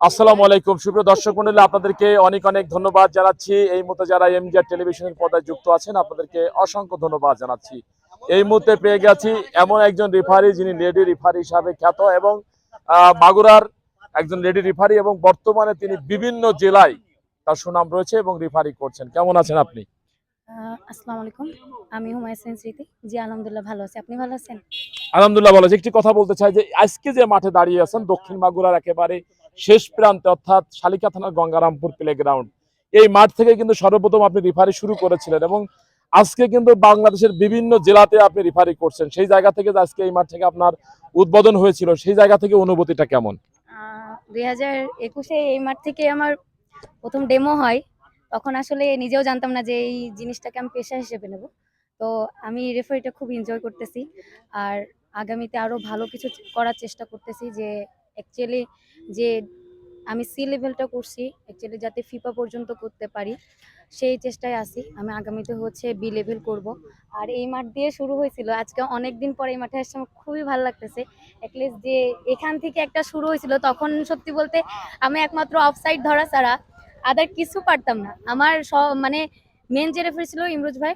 আসসালামু আলাইকুম সুপ্রিয় দর্শক মণ্ডলী, আপনাদেরকে অনেক অনেক ধন্যবাদ জানাচ্ছি। এই মুহূর্তে যারা এমজিআর টেলিভিশনের পর্দায় যুক্ত আছেন আপনাদেরকে অসংখ্য ধন্যবাদ জানাচ্ছি। এই মুহূর্তে পেয়ে গেছি এমন একজন রেফারি যিনি লেডি রেফারি হিসাবে খ্যাত এবং মাগুরার একজন লেডি রেফারি এবং বর্তমানে তিনি বিভিন্ন জেলায় তার সুনাম রয়েছে এবং রেফারি করছেন। কেমন আছেন আপনি? আসসালামু আলাইকুম। আমি হুমায়ুন স্মৃতি। জি, আলহামদুলিল্লাহ ভালো আছি। আপনি ভালো আছেন? আলহামদুলিল্লাহ ভালো আছি। একটি কথা বলতে চাই যে আজকে যে মাঠে দাঁড়িয়ে আছেন দক্ষিণ মাগুরার একেবারে শেষ প্রান্তে অর্থাৎ শালিকা থানার গঙ্গারামপুর প্লেগ্রাউন্ড, এই মাঠ থেকে কিন্তু সর্বপ্রথম আপনি রেফারি শুরু করেছিলেন এবং আজকে কিন্তু বাংলাদেশের বিভিন্ন জেলাতে আপনি রেফারি করছেন। সেই জায়গা থেকে যে আজকে এই মাঠ থেকে আপনার উদ্বোধন হয়েছিল, সেই জায়গা থেকে অনুভূতিটা কেমন? 2021-এ এই মাঠ থেকে আমার প্রথম ডেমো হয়। তখন আসলে নিজেও জানতাম না যে এই জিনিসটাকে আমি পেশা হিসেবে নেব। তো আমি রেফারিটা খুব এনজয় করতেছি। আর আগামীতে আরো ভালো কিছু করার চেষ্টা করতেছি যে অ্যাকচুয়ালি যে আমি সি লেভেলটা করছি অ্যাকচুয়ালি যাতে ফিফা পর্যন্ত করতে পারি সেই চেষ্টায় আছি। আমি আগামীতে হচ্ছে বি লেভেল করব। আর এই মাঠ দিয়ে শুরু হয়েছিল, আজকে অনেক দিন পরে এই মাঠে আসছে, আমার খুবই ভালো লাগতেছে। অ্যাটলিস্ট যে এখান থেকে একটা শুরু হয়েছিল, তখন সত্যি বলতে আমি একমাত্র অফসাইড ধরা ছাড়া আদার কিছু পারতাম না। আমার মানে মেন যে রেফারি ছিল ইমরোজ ভাই,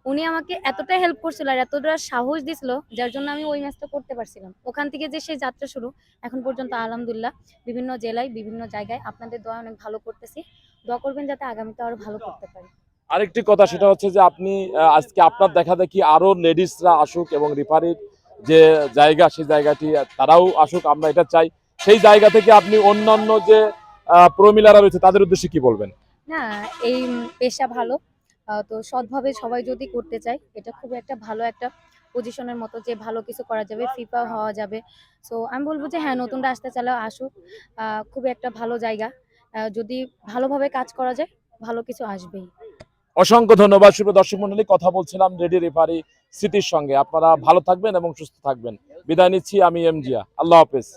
উনি আমাকে এতটা হেল্প করছিল আর এতটা সাহস দিছিল, যার জন্য আমি ওই ম্যাচটা করতে পারছিলাম। ওখান থেকে যে সেই যাত্রা শুরু, এখন পর্যন্ত আলহামদুলিল্লাহ বিভিন্ন জেলায় বিভিন্ন জায়গায় আপনাদের দোয়া অনেক ভালো করতেছি। দোয়া করবেন যাতে আগামীতে আরো ভালো করতে পারি। আরেকটি কথা সেটা হচ্ছে যে আপনি আজকে আপনার দেখা দেখি আরো লেডিসরা আসুক এবং রেফারির যে জায়গা সেই জায়গাটি তারাও আসুক, আমরা এটা চাই। সেই জায়গা থেকে আপনি অন্যান্য যে প্রমিলারা রয়েছে তাদের উদ্দেশ্যে কি বলবেন? না, এই পেশা ভালো। তো সৎভাবে সবাই যদি করতে চায়, এটা খুব একটা ভালো একটা পজিশনের মতো যে ভালো কিছু করা যাবে, ফিফা হওয়া যাবে। সো আমি বলব যে হ্যাঁ, নতুনরা আসতে চাইলেও আসুক। খুবই একটা ভালো জায়গা। যদি ভালোভাবে কাজ করা যায়, ভালো কিছু আসবেই। অসংখ্য ধন্যবাদ। সুপ্রিয় দর্শক মন্ডলী, কথা বলছিলাম রেডি রেফারি স্মৃতির সঙ্গে। আপনারা ভালো থাকবেন এবং সুস্থ থাকবেন। বিদায় নিচ্ছি, আমি এমজিয়া। আল্লাহ হাফেজ।